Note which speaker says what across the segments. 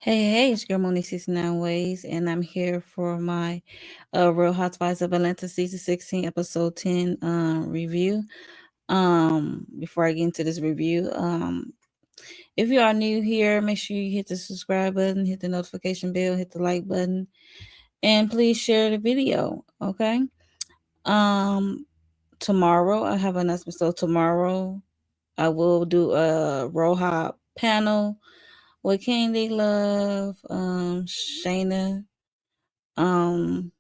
Speaker 1: Hey, it's your girl Monique 69 Ways, and I'm here for my Real Housewives of Atlanta season 16, episode 10 review. Before I get into this review, if you are new here, make sure you hit the subscribe button, hit the notification bell, hit the like button, and please share the video. Okay. Um, Tomorrow I have an announcement. So tomorrow I will do a RHOA panel with Candy Love, Shayna, um,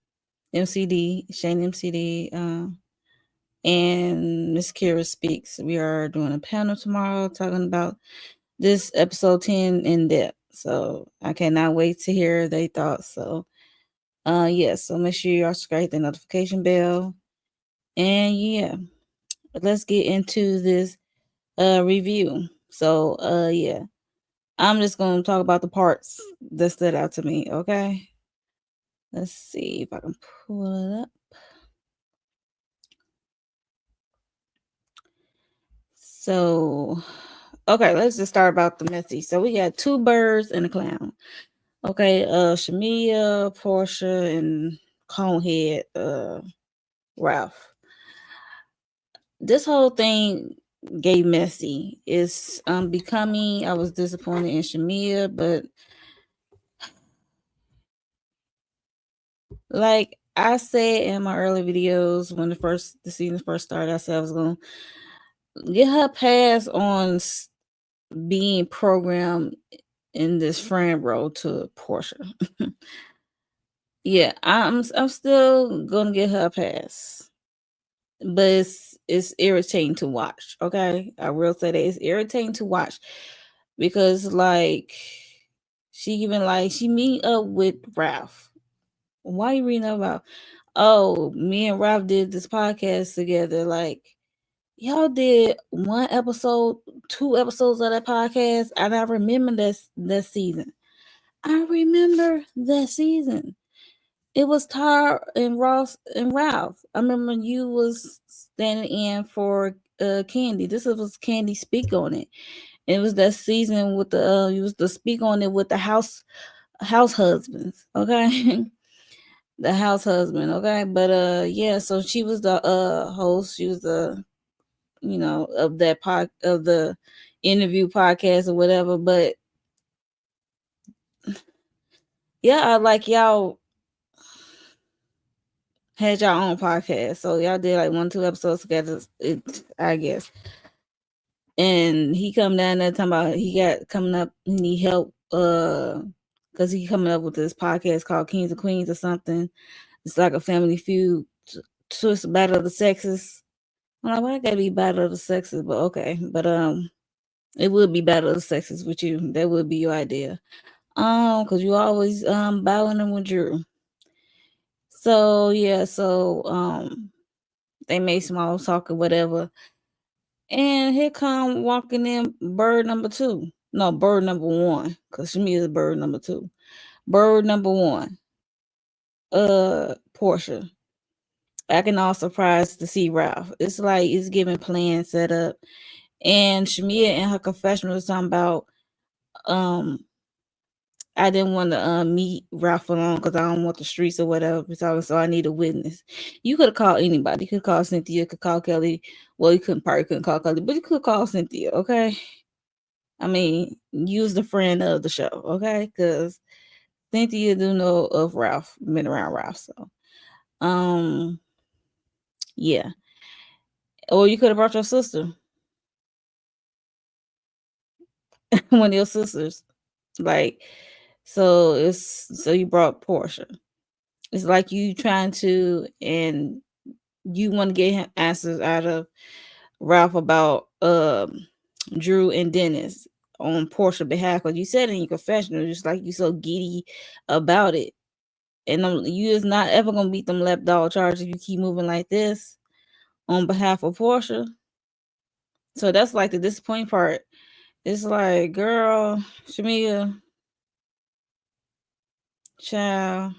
Speaker 1: Shane MCD, and Miss Kira Speaks. We are doing a panel tomorrow talking about this episode 10 in depth. So I cannot wait to hear their thoughts. So so make sure you are subscribe the notification bell. And yeah, let's get into this review. So I'm just gonna talk about the parts that stood out to me, okay? Let's see if I can pull it up. So, okay, let's just start about the messy. So we got two birds and a clown. Okay, Shamea, Porsha, and Conehead, Ralph. This whole thing gave messy. It's becoming. I was disappointed in Shamea, but like I said in my early videos when the season first started, I said I was gonna get her pass on being programmed in this friend role to Porsha. Yeah, I'm still gonna get her a pass, but it's irritating to watch. Okay, I will say that it's irritating to watch because like she meet up with Ralph. Why you reading about? Oh, me and Ralph did this podcast together. Like y'all did one episode, 2 episodes of that podcast, and I remember that season. I remember that season. It was Tar and Ross and Ralph. I remember you was standing in for Candy. This was Candy speak on it. It was that season with the you was to speak on it with the house husbands. Okay. The house husband, okay? But yeah, so she was the host. She was the of that of the interview podcast or whatever. But yeah, like y'all had your own podcast, so y'all did like 1, 2 episodes together. I guess. And he come down there talking about he got coming up, he need help, because he coming up with this podcast called Kings and Queens or something. It's like a family feud, twist battle of the sexes. I'm like, why it gotta be battle of the sexes? But okay, but it would be battle of the sexes with you. That would be your idea. Because you always battling them with Drew. So yeah, so they made small talk or whatever. And here come walking in bird number 2. No, bird number 1. Cause me is bird number 2. Bird number 1. Porsha. Acting all surprised to see Ralph. It's like it's giving plan set up. And Shamea in her confessional was talking about um I didn't want to meet Ralph alone because I don't want the streets or whatever. So I need a witness. You could have called anybody. You could call Cynthia. Could call Kelly. Well, you couldn't call Kelly, but you could call Cynthia. Okay. I mean, use the friend of the show. Okay, because Cynthia do know of Ralph. Been around Ralph. So, um, yeah. Or you could have brought your sister. One of your sisters. Like, so you brought Porsha. It's like you trying to and you want to get answers out of Ralph about Drew and Dennis on Porsche behalf because you said in your confessional just like you so giddy about it, and you is not ever gonna beat them lap dog charges if you keep moving like this on behalf of Porsche. So that's like the disappointing part. It's like, girl, Shamea, child.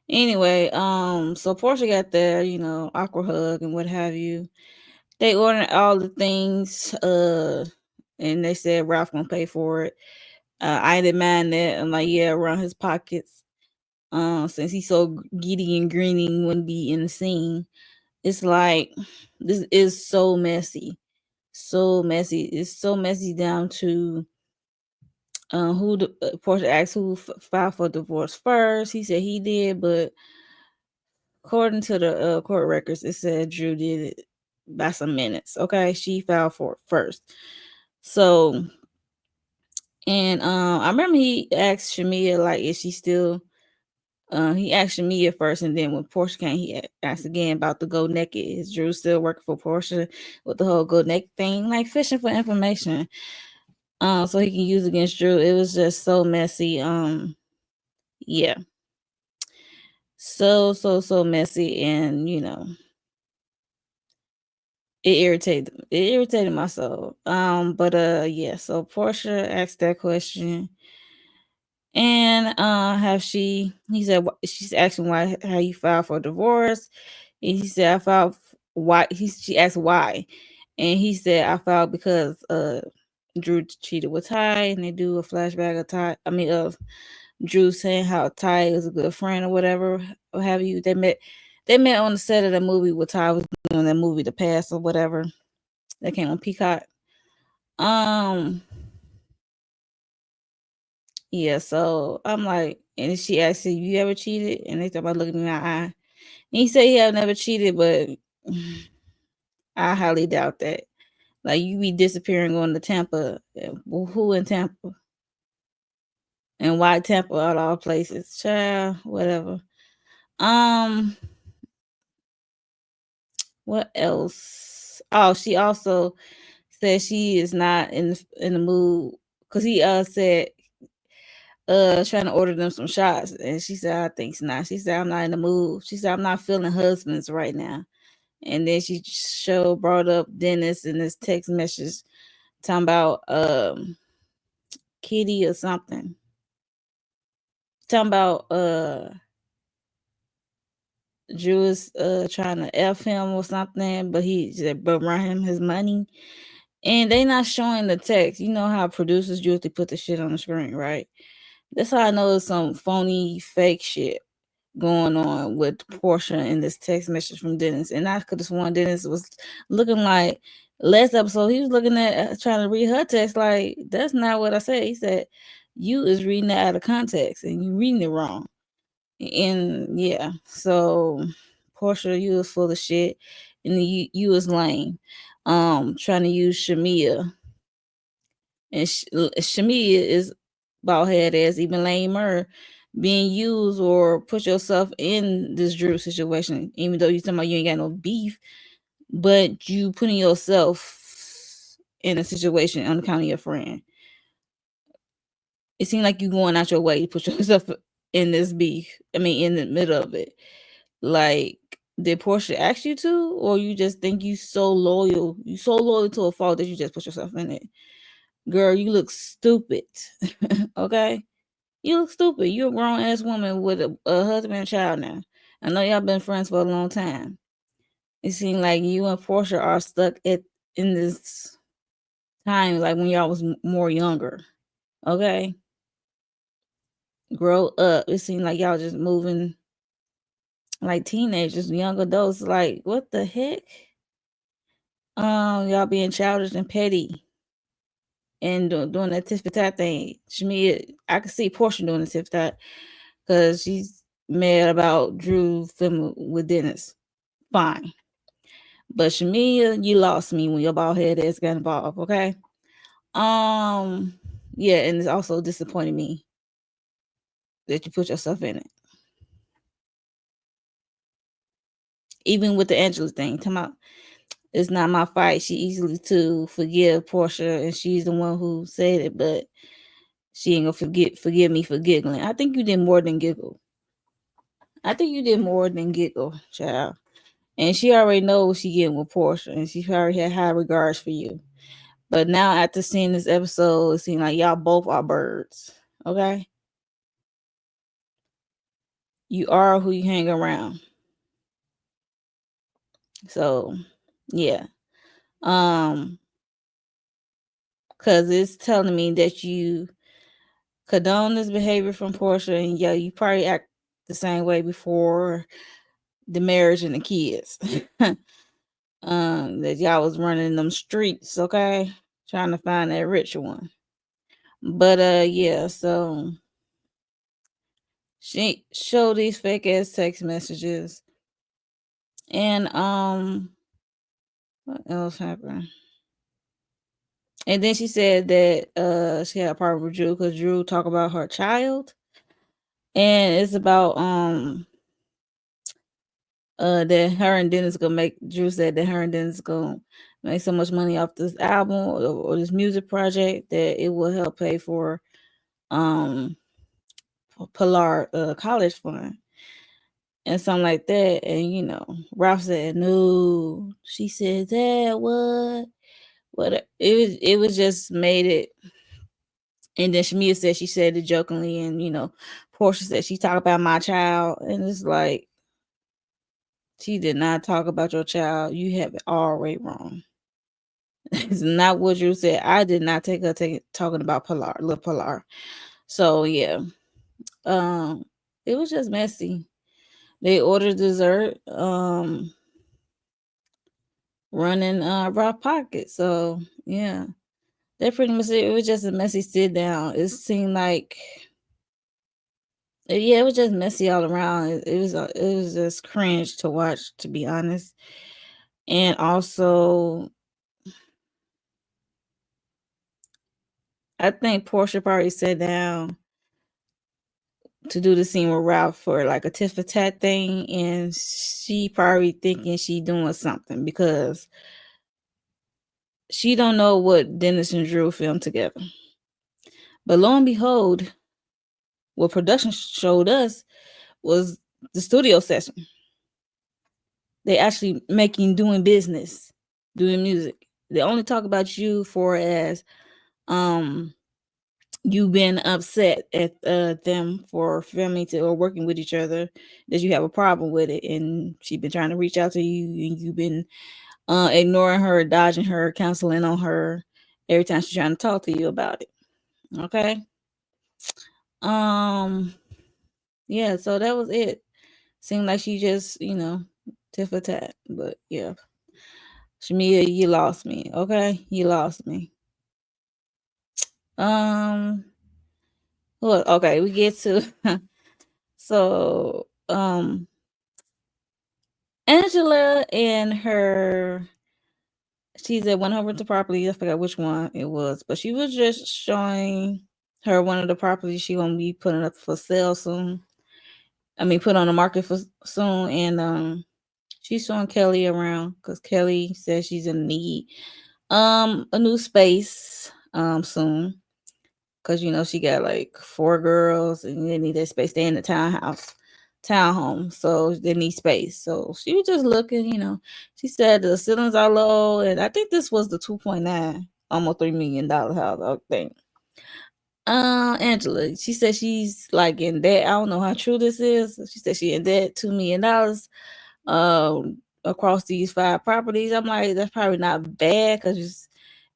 Speaker 1: Anyway, so Porsche got their, awkward hug and what have you. They ordered all the things, and they said Ralph gonna pay for it. I didn't mind that. I'm like, yeah, around his pockets. Since he's so giddy and grinning when be in the scene, it's like this is so messy, so messy. It's so messy down to who the Porsha asked who filed for divorce first. He said he did, but according to the court records, it said Drew did it by some minutes. Okay, she filed for it first. So, and I remember he asked Shamea like, is she still? He asked Shamea first, and then when Porsha came, he asked again about the go naked. Is Drew still working for Porsha with the whole go naked thing, like fishing for information, so he can use against Drew. It was just so messy. Yeah, so messy, and it irritated my soul. But yeah. So Porsha asked that question, and he said she's asking why how you filed for divorce, and he said I filed why she asked why, and he said I filed because Drew cheated with Ty, and they do a flashback of Ty. I mean of Drew saying how Ty is a good friend or whatever, or have you. They met on the set of the movie where Ty was doing that movie, The Past or whatever, that came on Peacock. Yeah, so I'm like, and she asked, "Have you ever cheated?" And they talk about looking in my eye. And he said he have never cheated, but I highly doubt that. Like you be disappearing going to Tampa. Well, who in Tampa? And why Tampa out of all places? Child, whatever. Um, what else? Oh, she also said she is not in the mood because he said trying to order them some shots, and she said I think not. She said I'm not in the mood. She said I'm not feeling husbands right now. And then she brought up Dennis in this text message talking about Kitty or something. Talking about Drew is trying to F him or something, but he said but run him his money. And they not showing the text. You know how producers usually put the shit on the screen, right? That's how I know it's some phony fake shit going on with Porsha in this text message from Dennis. And I could have sworn Dennis was looking like last episode, he was looking at trying to read her text like, that's not what I said. He said, you is reading it out of context and you reading it wrong. And yeah, so Porsha, you was full of shit, and you was lame. Trying to use Shamea, and Shamea is bald head ass, even lamer, being used or put yourself in this Drew situation, even though you talking about you ain't got no beef, but you putting yourself in a situation on account of your friend. It seemed like you going out your way to put yourself in this beef. I mean, in the middle of it. Like, did Porsha ask you to, or you just think you so loyal? You so loyal to a fault that you just put yourself in it. Girl, you look stupid. Okay? You look stupid. You're a grown ass woman with a husband and child now. I know y'all been friends for a long time. It seems like you and Porsha are stuck in this time, like when y'all was more younger. Okay? Grow up. It seems like y'all just moving like teenagers, young adults. Like, what the heck? Y'all being childish and petty and doing that tit for tat thing. Shamea, I can see Porsha doing the tit for tat because she's mad about Drew filming with Dennis. Fine. But Shamea, you lost me when your bald head ass got involved, okay? Yeah, and it's also disappointing me that you put yourself in it. Even with the Angela thing, come out. It's not my fight. She easily to forgive Porsha, and she's the one who said it, but she ain't gonna forgive me for giggling. I think you did more than giggle. I think you did more than giggle, child. And she already knows she getting with Porsha, and she already had high regards for you. But now after seeing this episode, it seems like y'all both are birds. Okay? You are who you hang around. So yeah. Cause it's telling me that you condone this behavior from Porsha, and yeah, you probably act the same way before the marriage and the kids. That y'all was running them streets, okay? Trying to find that rich one. But yeah, so she showed these fake ass text messages. And what else happened? And then she said that she had a problem with Drew because Drew talk about her child. And it's about that her and Dennis gonna make. Drew said that her and Dennis gonna make so much money off this album or this music project that it will help pay for Pilar college fund and something like that. And you know, Ralph said no. She said that what it was just made it. And then Shamea said she said it jokingly, and you know, Porsha said she talked about my child, and it's like she did not talk about your child. You have it already wrong. It's not what you said. I did not take her talking about Pilar, little Pilar. So yeah, it was just messy. They ordered dessert, running Rock Pocket. So yeah, they pretty much it was just a messy sit down. It seemed like yeah, it was just messy all around. It was just cringe to watch, to be honest. And also, I think Porsha probably sat down to do the scene with Ralph for like a tit for tat thing, and she probably thinking she doing something because she don't know what Dennis and Drew filmed together. But lo and behold, what production showed us was the studio session. They actually doing business, doing music. They only talk about you for as you've been upset at them for filming to or working with each other, that you have a problem with it, and she's been trying to reach out to you, and you've been ignoring her, dodging her, counseling on her every time she's trying to talk to you about it. Okay. Yeah, so that was it. Seemed like she just, you know, tit for tat. But yeah. Shamea, you lost me. Okay? You lost me. Look, okay, we get to so Angela and her she's at one of her rental properties. I forgot which one it was, but she was just showing her one of the properties she gonna be putting up for sale soon. I mean, put on the market for soon, and she's showing Kelli around because Kelli says she's in need a new space soon, because you know she got like 4 girls and they need that space. They in the townhome, so they need space. So she was just looking, you know. She said the ceilings are low, and I think this was the 2.9, almost $3 million house, I think. Angela, she said she's like in debt. I don't know how true this is. She said she in debt $2 million across these 5 properties. I'm like, that's probably not bad because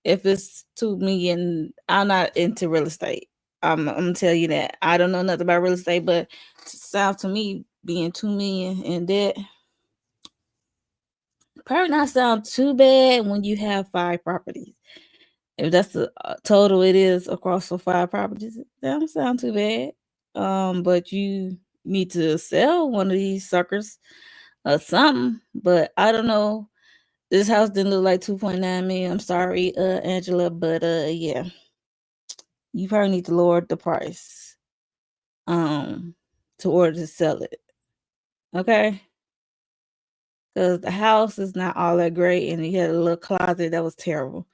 Speaker 1: if it's 2 million, I'm not into real estate. I'm gonna tell you that. I don't know nothing about real estate, but it sounds to me being 2 million in debt probably not sound too bad when you have 5 properties. If that's the total it is across the 5 properties, that don't sound too bad. But you need to sell one of these suckers or something. But I don't know. This house didn't look like 2.9 million. I'm sorry, Angela, but yeah. You probably need to lower the price to order to sell it. Okay? Because the house is not all that great, and you had a little closet that was terrible.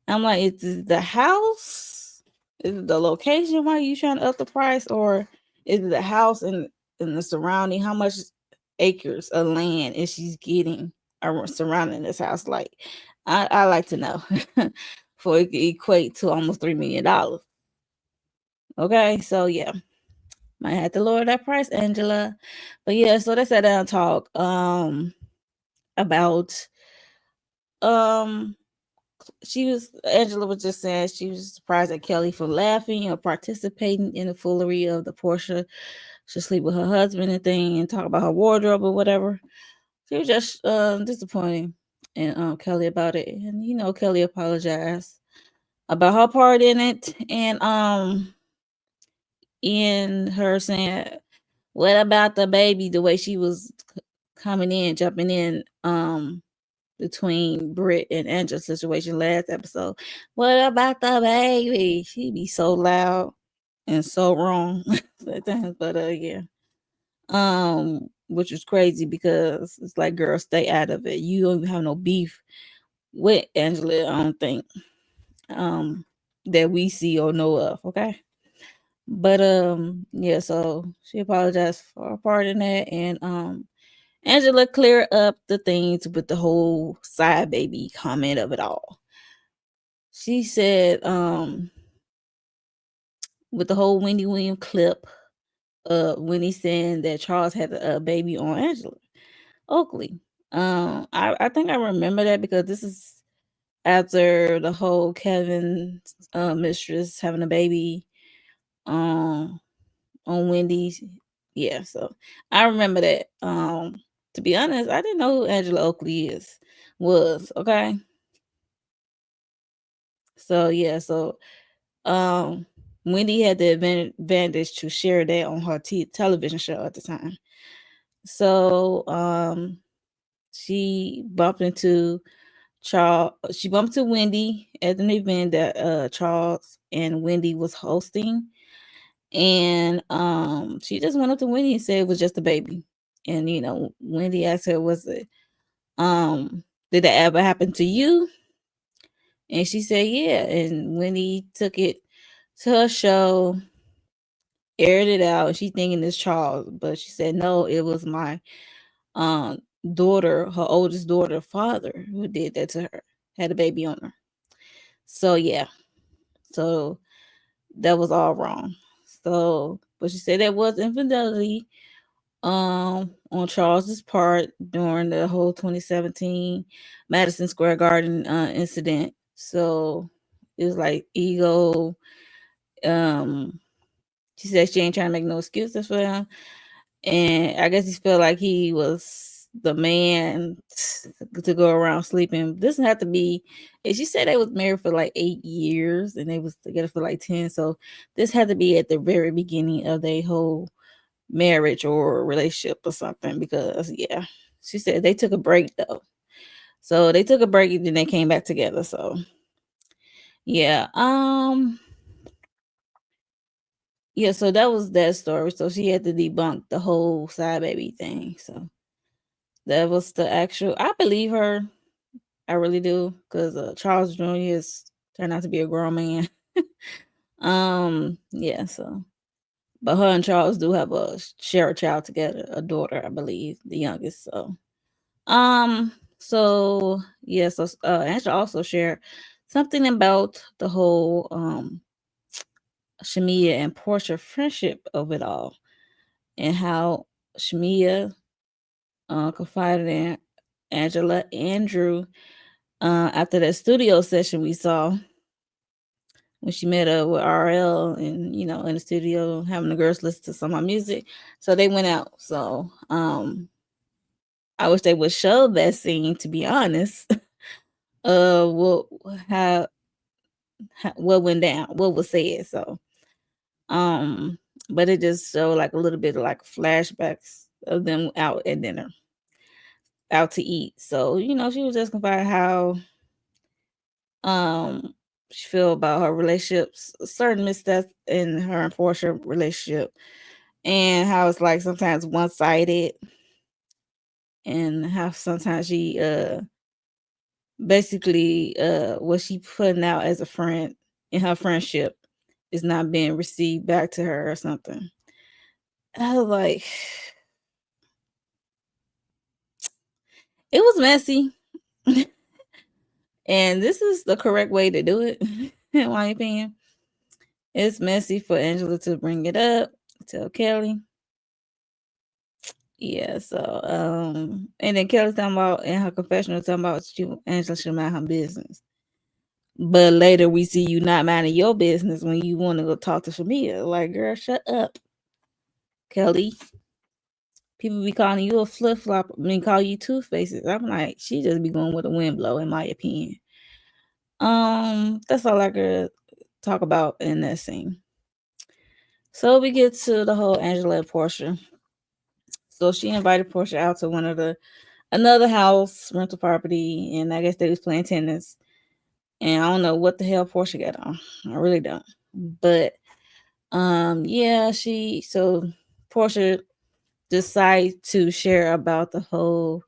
Speaker 1: I'm like, is it the house? Is it the location why you trying to up the price? Or is it the house and the surrounding? How much acres of land is she getting surrounding this house? Like, I like to know for it to equate to almost $3 million. Okay, so yeah, might have to lower that price, Angela. But yeah, so they sat down and talk about Angela was just saying she was surprised at Kelli for laughing or participating in the foolery of the Porsha should sleep with her husband and thing and talk about her wardrobe or whatever. She was just disappointing in Kelli about it. And Kelli apologized about her part in it, and in her saying, "What about the baby?" The way she was coming in, jumping in, between Britt and Angela's situation last episode. What about the baby? She be so loud and so wrong at times, but yeah. Which was crazy because it's like, girl, stay out of it. You don't even have no beef with Angela, I don't think. That we see or know of, okay? But yeah, so she apologized for her part in that, and Angela cleared up the things with the whole side baby comment of it all. She said, with the whole Wendy Williams clip, when he saying that Charles had a baby on Angela Oakley. I think I remember that because this is after the whole Kevin mistress having a baby on Wendy's. Yeah, so I remember that. To be honest, I didn't know who Angela Oakley was, okay? So yeah, so Wendy had the advantage to share that on her television show at the time. So she bumped into Charles. She bumped into Wendy at an event that Charles and Wendy was hosting, and she just went up to Wendy and said it was just a baby. And Wendy asked her, "Was it did that ever happen to you?" And she said, "Yeah." And Wendy took it to her show, aired it out. She thinking it's Charles, but she said no, it was my um daughter, her oldest daughter, father, who did that to her, had a baby on her. So yeah, so that was all wrong. So, but she said that was infidelity on Charles's part during the whole 2017 Madison Square Garden incident. So it was like ego. Um, she said she ain't trying to make no excuses for him, and I guess he felt like he was the man to go around sleeping. This had to be. And she said they was married for like 8 years, and they was together for like 10. So this had to be at the very beginning of their whole marriage or relationship or something. Because yeah, she said they took a break though. So they took a break and then they came back together. So yeah, yeah. So that was that story. So she had to debunk the whole side baby thing. So that was the actual. I believe her. I really do, because Charles Jr. is turned out to be a grown man. Yeah. So, but her and Charles do have share a child together, a daughter, I believe, the youngest. So, um, so yeah. So, Angela also shared something about the whole Shamea and Porsha friendship of it all, and how Shamea confided in Angela and Drew after that studio session we saw when she met up with RL and in the studio having the girls listen to some of my music. So they went out. So I wish they would show that scene, to be honest. What how, what went down, what was said. So um but it just showed like a little bit of like flashbacks of them out at dinner, out to eat. So she was just confiding how um she feel about her relationships, certain missteps in her and Porsche relationship, and how it's like sometimes one sided, and how sometimes she basically what she putting out as a friend in her friendship is not being received back to her or something. I was like, it was messy. And this is the correct way to do it, in my opinion. It's messy for Angela to bring it up, tell Kelli. Yeah, so and then Kelly talking about in her confessional talking about Angela should mind her business. But later we see you not minding your business when you want to go talk to Shamea. Like, girl, shut up, Kelli. People be calling you a flip flop. I mean, call you two faces. I'm like, she just be going with the wind blow, in my opinion. That's all I could talk about in that scene. So we get to the whole Angela and Porsha. So she invited Porsha out to another house rental property, and I guess they was playing tennis. And I don't know what the hell Porsha got on. I really don't. But yeah, so Porsha decided to share about the whole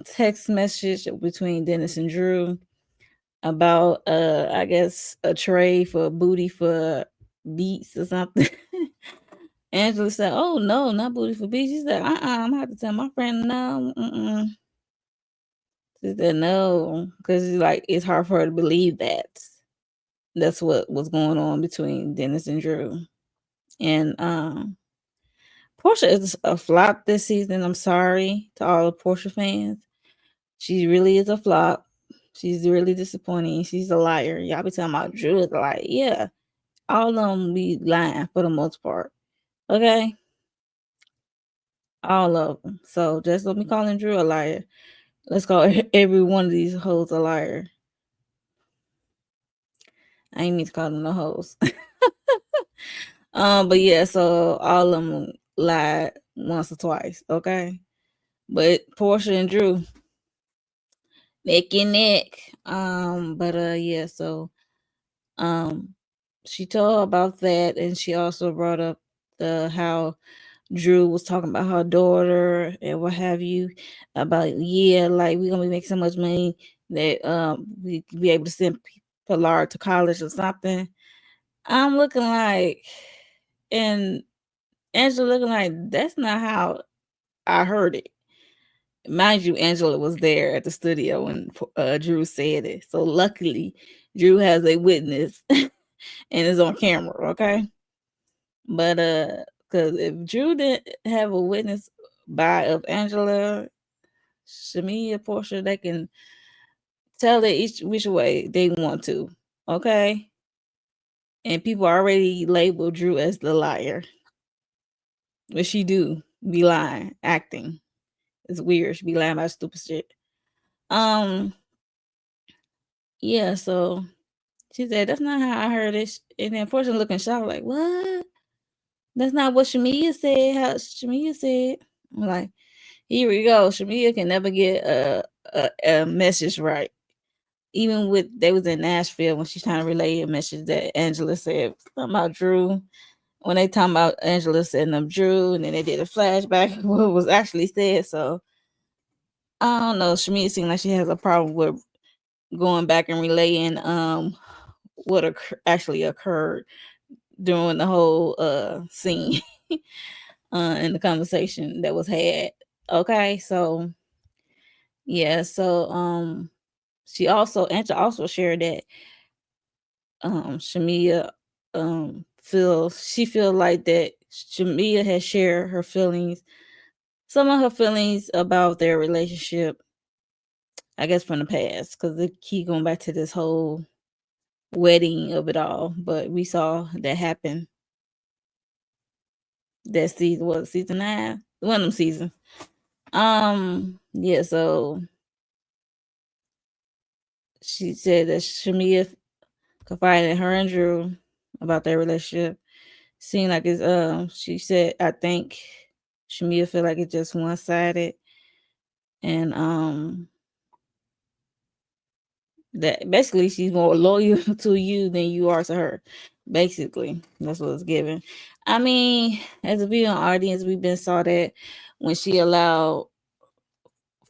Speaker 1: text message between Dennis and Drew about I guess a trade for booty for beats or something. Angela said, "Oh no, not booty for beats." She said, "I'm gonna have to tell my friend no." She said no, because like it's hard for her to believe that that's what was going on between Dennis and Drew. And Porsha is a flop this season. I'm sorry to all the Porsha fans. She really is a flop. She's really disappointing. She's a liar. Y'all be talking about Drew is like, yeah, all of them be lying for the most part. Okay, all of them. So just let me call Drew a liar. Let's call every one of these hoes a liar. I ain't mean to call them no hoes. But yeah, so all of them lied once or twice. Okay, but Porsha and Drew neck and neck. But yeah, so um, she told about that, and she also brought up the how Drew was talking about her daughter and what have you, about yeah, like we're gonna be making so much money that we be able to send Pilar to college or something. I'm looking like, and Angela looking like that's not how I heard it. Mind you, Angela was there at the studio when Drew said it. So luckily, Drew has a witness and is on camera. Okay, but because if Drew didn't have a witness by of Angela, Shamea, Porsha, they can tell it each which way they want to. Okay, and people already labeled Drew as the liar, but she do be lying, acting. It's weird. She be lying about stupid shit. Um, yeah. So she said that's not how I heard it, and then Portia looking shocked, like what? That's not what Shamea said. How Shamea said? I'm like, here we go. Shamea can never get a message right. Even with they was in Nashville when she's trying to relay a message that Angela said something about Drew. When they talking about Angela setting up Drew, and then they did a flashback of what was actually said. So I don't know. Shamea seems like she has a problem with going back and relaying what actually occurred during the whole scene in the conversation that was had. Okay, so yeah, so Angela also shared that Shamea feel like that Shamea has shared her feelings, some of her feelings about their relationship, I guess from the past, because they keep going back to this whole wedding of it all. But we saw that happen that season, what, season 9? One of them seasons. Yeah, so she said that Shamea confided in her and Drew about their relationship. Seemed like it's she said, I think Shamea feel like it's just one sided, and that basically she's more loyal to you than you are to her. Basically, that's what it's given. I mean, as a viewing audience, we've been saw that when she allowed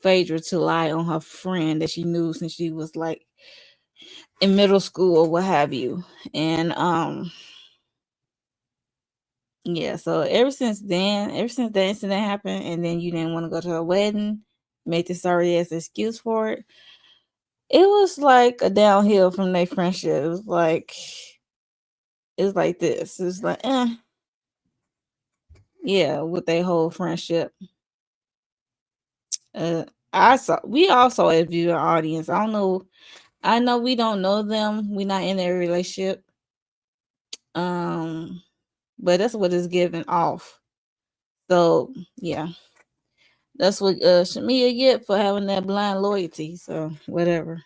Speaker 1: Phaedra to lie on her friend that she knew since she was like in middle school or what have you. And yeah, so ever since that incident happened, and then you didn't want to go to her wedding, make the sorry ass excuse for it. It was like a downhill from their friendship. It's like this. It's like, yeah, with their whole friendship. Uh, we also as viewer audience. I don't know I know we don't know them. We're not in their relationship. But that's what it's giving off. So yeah, that's what Shamea get for having that blind loyalty. So whatever.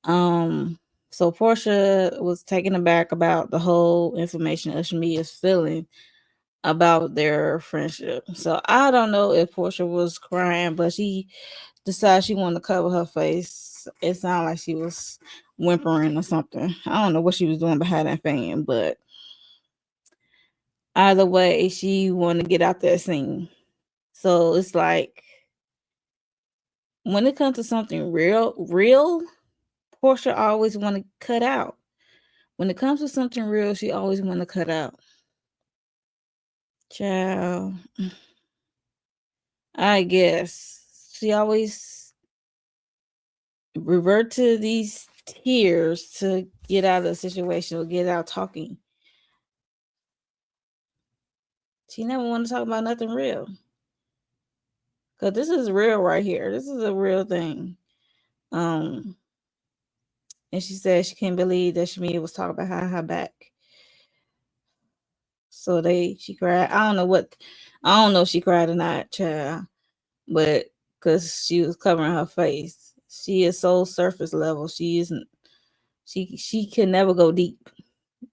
Speaker 1: So Porsha was taken aback about the whole information of Shamea's feeling about their friendship. So I don't know if Porsha was crying, but she decided she wanted to cover her face. It sounded like she was whimpering or something. I don't know what she was doing behind that fan, but either way, she wanted to get out that scene. So it's like when it comes to something real, Porsha always want to cut out. When it comes to something real, she always want to cut out. Child, I guess she always revert to these tears to get out of the situation or get out talking. She never want to talk about nothing real. Cause this is real right here. This is a real thing. And she said she can't believe that Shamea was talking behind her back. So she cried. I don't know if she cried or not, child. But because she was covering her face. She is so surface level. She isn't she can never go deep.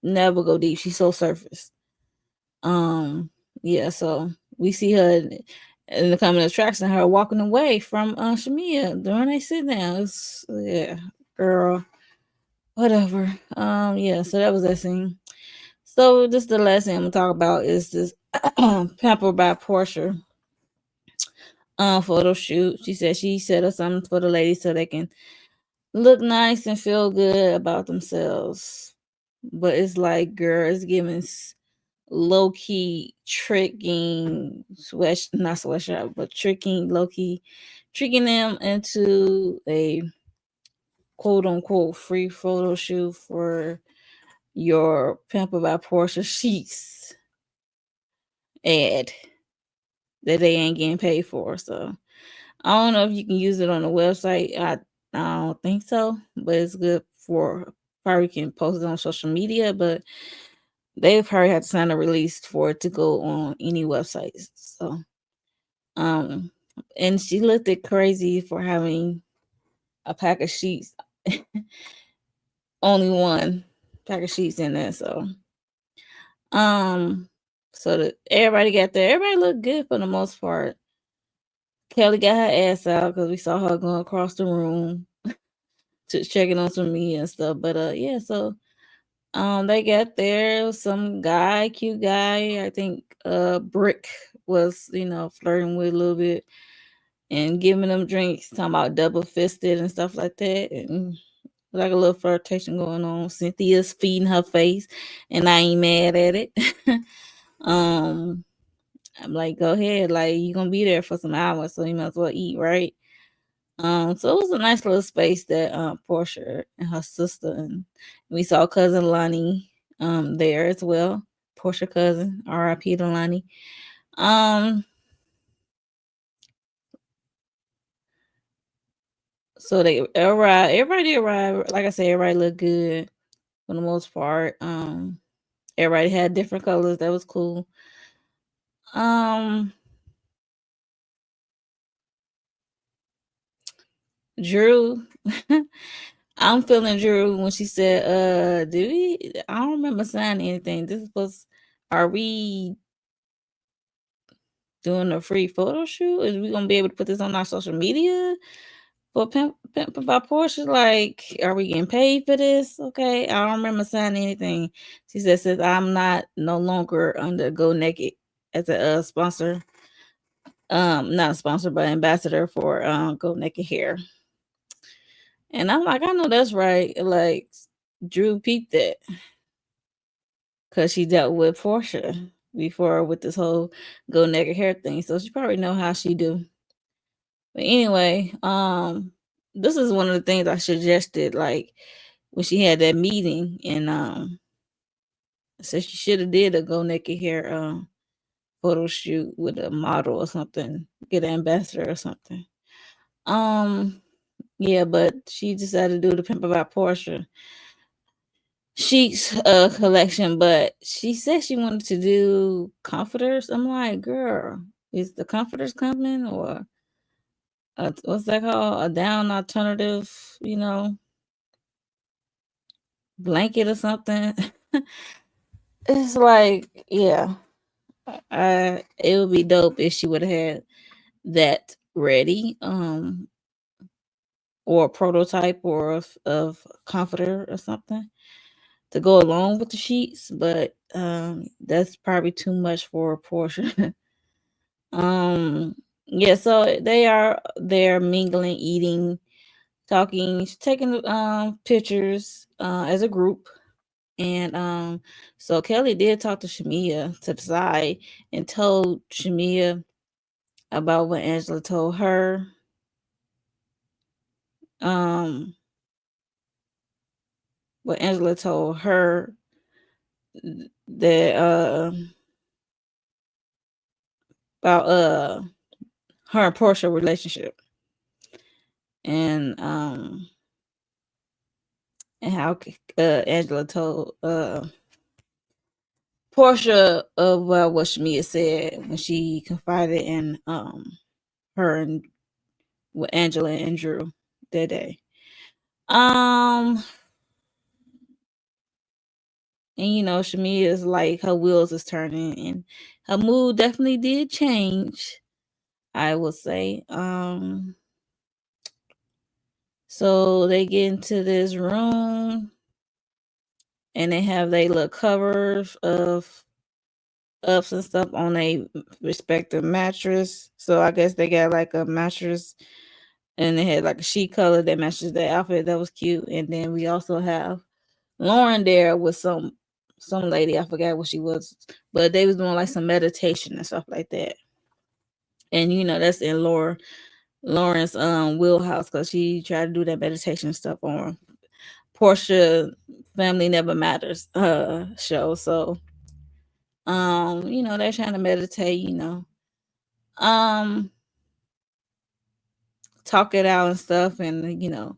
Speaker 1: Never go deep. She's so surface. Yeah, so we see her in the coming attraction, her walking away from Shamea during they sit down. Yeah, girl. Whatever. Yeah, so that was that scene. So this the last thing I'm gonna talk about is this Pampered by Porsha photo shoot. She said she set up something for the ladies so they can look nice and feel good about themselves. But it's like, girl, it's giving low key tricking not sweatshop, but tricking low key tricking them into a quote unquote free photo shoot for your Pampered by Porsha sheets ad that they ain't getting paid for. So I don't know if you can use it on the website. I don't think so, but it's good for probably can post it on social media, but they probably have to sign a release for it to go on any websites. So and she looked at crazy for having a pack of sheets. Only one pack of sheets in there. So so that everybody got there. Everybody looked good for the most part. Kelli got her ass out because we saw her going across the room to checking on some me and stuff. But yeah, so they got there. Some guy, cute guy, I think Brick was, flirting with a little bit and giving them drinks, talking about double fisted and stuff like that. And like a little flirtation going on. Cynthia's feeding her face, and I ain't mad at it. I'm like, go ahead, like you gonna be there for some hours, so you might as well eat, right? So it was a nice little space that Porsha and her sister and we saw cousin Lonnie there as well. Porsha cousin, R.I.P. to Lonnie. So they arrived. Everybody arrived. Like I said, everybody looked good for the most part. Everybody had different colors. That was cool. Drew. I'm feeling Drew when she said, did we I don't remember signing anything. Are we doing a free photo shoot? Is we gonna be able to put this on our social media for Pimp by Porsha? Like, are we getting paid for this? Okay, I don't remember signing anything. She says I'm not no longer under Go Naked as a sponsor. Not a sponsor, but ambassador for Go Naked Hair. And I'm like, I know that's right. Like, Drew peeped that because she dealt with Porsha before with this whole Go Naked Hair thing, so she probably know how she do. But anyway, this is one of the things I suggested, like when she had that meeting, and I said she should have did a Go Naked Hair photo shoot with a model or something, get an ambassador or something. Um, Yeah, but she decided to do the Pimp About Porsha sheets collection, but she said she wanted to do comforters. I'm like, girl, is the comforters coming or what's that called? A down alternative, blanket or something. It's like, yeah, it would be dope if she would have had that ready, or a prototype or of comforter or something to go along with the sheets, but that's probably too much for a Porsha. Yeah, so they're mingling, eating, talking, taking pictures as a group. And so Kelli did talk to Shamea to the side and told Shamea about what Angela told her. Um what Angela told her that about her and Porsha relationship, and how Angela told Porsha about what Shamea said when she confided in her and with Angela and Drew that day. And Shamea is like her wheels is turning and her mood definitely did change, I will say. So they get into this room and they have their little covers of ups and stuff on a respective mattress. So I guess they got like a mattress and they had like a sheet color that matches the outfit. That was cute. And then we also have Lauren there with some lady, I forgot what she was, but they was doing like some meditation and stuff like that. And that's in Lauren's wheelhouse because she tried to do that meditation stuff on Porsha Family Never Matters show. So they're trying to meditate, um talk it out and stuff. And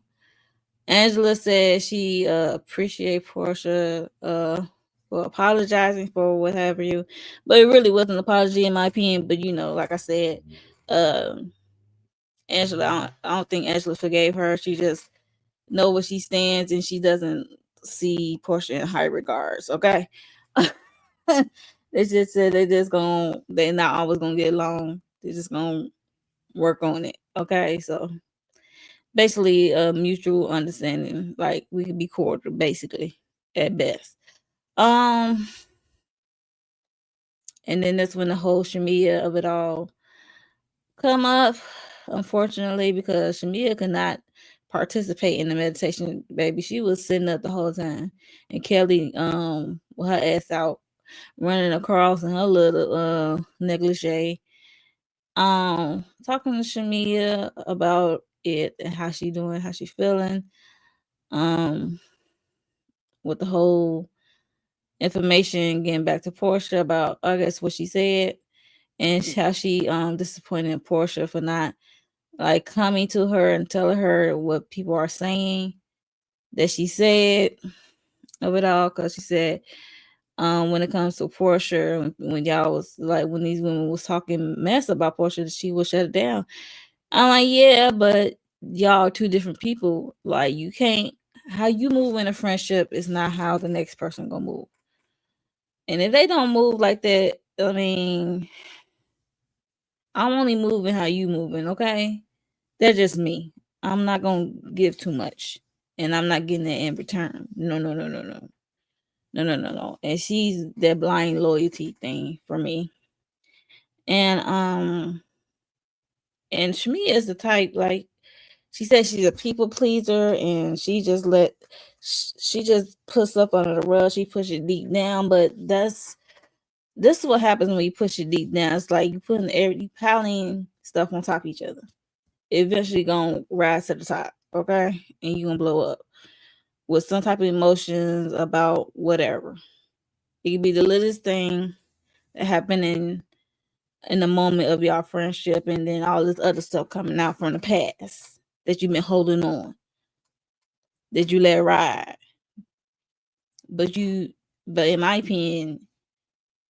Speaker 1: Angela said she appreciate Porsha for apologizing for what have you, but it really wasn't an apology in my opinion. But like I said, Angela, I don't think Angela forgave her. She just know where she stands and she doesn't see Porsha in high regards. Okay. They just said they're not always gonna get along. They're just gonna work on it. Okay, so basically a mutual understanding. Like we could be cordial, basically, at best. Um, and then that's when the whole Shamea of it all come up, unfortunately, because Shamea could not participate in the meditation, baby. She was sitting up the whole time. And Kelli, with her ass out running across in her little negligee, talking to Shamea about it and how she doing, how she feeling, um, with the whole information getting back to Porsha about, I guess, what she said and how she disappointed Porsha for not like coming to her and telling her what people are saying that she said of it all. Because she said, when it comes to Porsha, when y'all was like, when these women was talking mess about Porsha, she would shut it down. I'm like, yeah, but y'all are two different people. Like, you can't, how you move in a friendship is not how the next person gonna move. And if they don't move like that, I mean, I'm only moving how you moving, okay? That's just me. I'm not gonna give too much, and I'm not getting it in return. No, no, no, no, no, no, no, no, no. And she's that blind loyalty thing for me. And and Shmi is the type like she said she's a people pleaser, and she just puts up under the rug. She pushes it deep down, but this is what happens when you push it deep down. It's like you piling stuff on top of each other. Eventually gonna rise to the top, okay? And you gonna blow up with some type of emotions about whatever. It could be the littlest thing that happened in the moment of y'all friendship, and then all this other stuff coming out from the past. that you've been holding on, that you let ride. But in my opinion,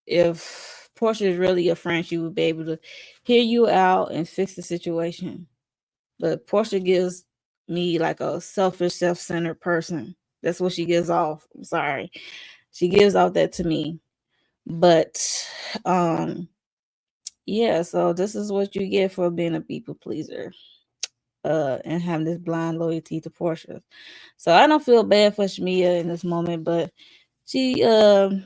Speaker 1: if Porsha is really your friend, she would be able to hear you out and fix the situation. But Porsha gives me like a selfish, self-centered person. That's what she gives off. I'm sorry. She gives off that to me. But yeah, so this is what you get for being a people pleaser. And having this blind loyalty to Porsha. So I don't feel bad for Shamea in this moment, but she and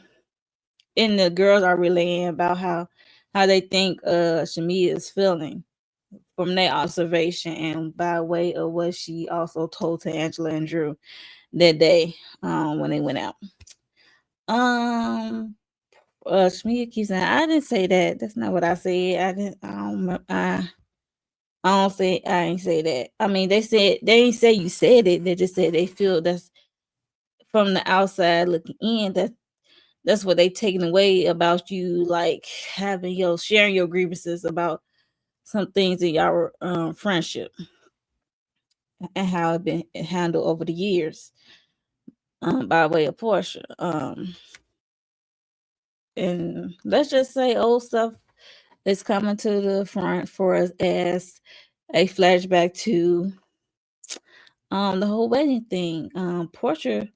Speaker 1: the girls are relaying about how they think Shamea is feeling from their observation and by way of what she also told to Angela and Drew that day when they went out. Shamea keeps saying, I didn't say that. That's not what I said. I ain't say that. I mean, they ain't say you said it. They just said they feel that's from the outside looking in. That's what they taking away about you, like sharing your grievances about some things in your friendship and how it been handled over the years by way of Porsha. And let's just say old stuff is coming to the front for us as a flashback to the whole wedding thing. Porsha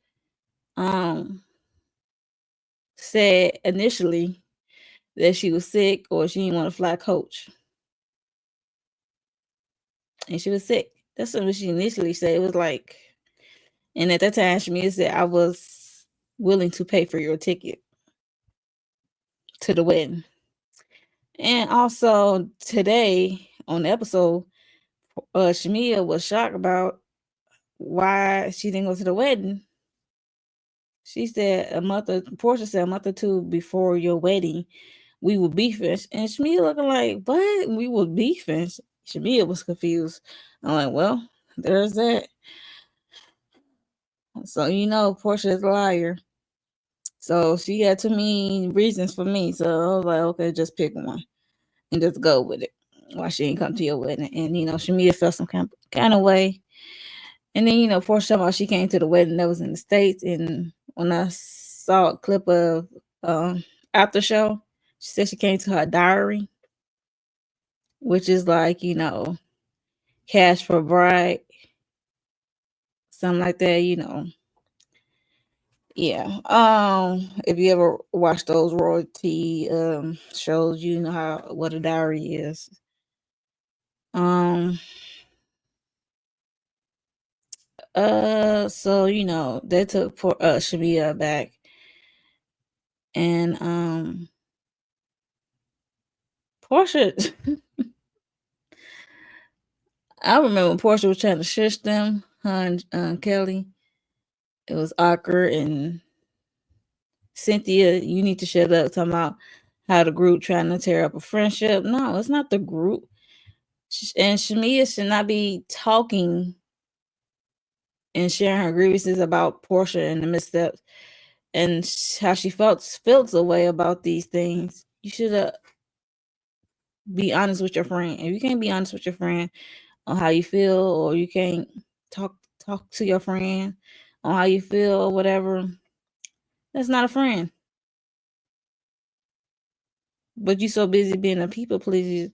Speaker 1: said initially that she was sick or she didn't want to fly coach. And she was sick. That's what she initially said. It was like, and at that time, Shamea said, I was willing to pay for your ticket to the wedding. And also today on the episode, Shamea was shocked about why she didn't go to the wedding. She said Porsha said a month or two before your wedding, we were beefing. And Shamea looking like, what? We were beefing? Shamea was confused. I'm like, well, there's that. So Porsha is a liar. So she had too many reasons for me. So I was like, okay, just pick one and just go with it. Why she ain't come to your wedding? And Shamea felt some kind of way. And then Porsha about she came to the wedding that was in the States. And when I saw a clip of after show, she said she came to her diary, which is like cash for bride, something like that. Yeah. If you ever watch those royalty shows, you know what a diary is. So they took Shamea back, and Porsha. I remember Porsha was trying to shush them, her and Kelli. It was awkward, and Cynthia, you need to shut up. Talking about how the group trying to tear up a friendship. No, it's not the group. And Shamea should not be talking and sharing her grievances about Porsha and the missteps and how she feels away about these things. You should be honest with your friend. If you can't be honest with your friend on how you feel, or you can't talk to your friend on how you feel or whatever, that's not a friend. But you so busy being a people pleaser,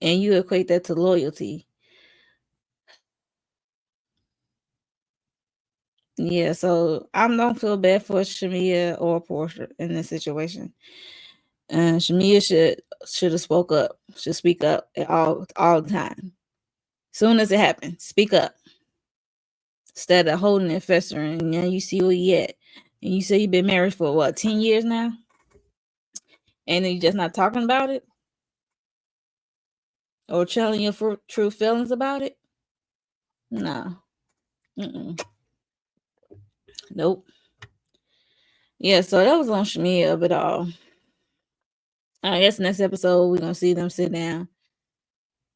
Speaker 1: and you equate that to loyalty. Yeah, so I don't feel bad for Shamea or Porsha in this situation. And Shamea should have spoke up. Should speak up at all the time. Soon as it happens, speak up. Instead of holding and festering. Now you see where you at. And you say you've been married for what, 10 years now? And then you just not talking about it? Or telling your true feelings about it? No. Nope. Yeah, so that was on Shamea of it all. I guess next episode we're gonna see them sit down.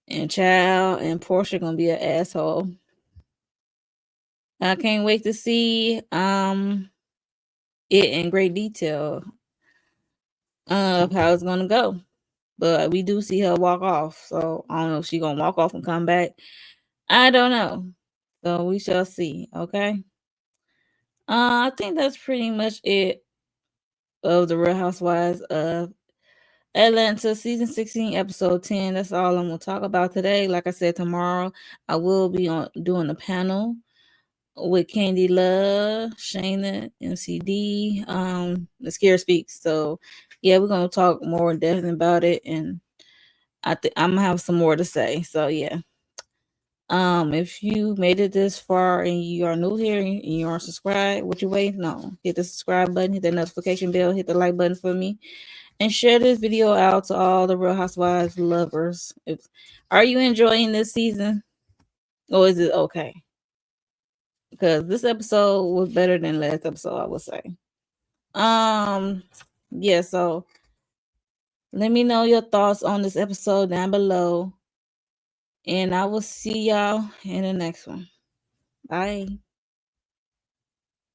Speaker 1: And Child and Porsha gonna be an asshole. I can't wait to see it in great detail of how it's gonna go. but we do see her walk off. So I don't know if she's gonna walk off and come back. I don't know. So we shall see. Okay. I think that's pretty much it of the Real Housewives of Atlanta season 16 episode 10. That's all I'm gonna talk about today. Like I said, tomorrow I will be on doing a panel with Candy Love, Shayna, MCD, the Scare Speaks. So yeah, we're gonna talk more in depth about it, and I think I'm gonna have some more to say. So yeah. If you made it this far and you are new here and you aren't subscribed, what you waiting on? Hit the subscribe button, hit the notification bell, hit the like button for me, and share this video out to all the Real Housewives lovers. Are you enjoying this season, or is it okay? Because this episode was better than last episode, I would say. Yeah. So let me know your thoughts on this episode down below, and I will see y'all in the next one. Bye.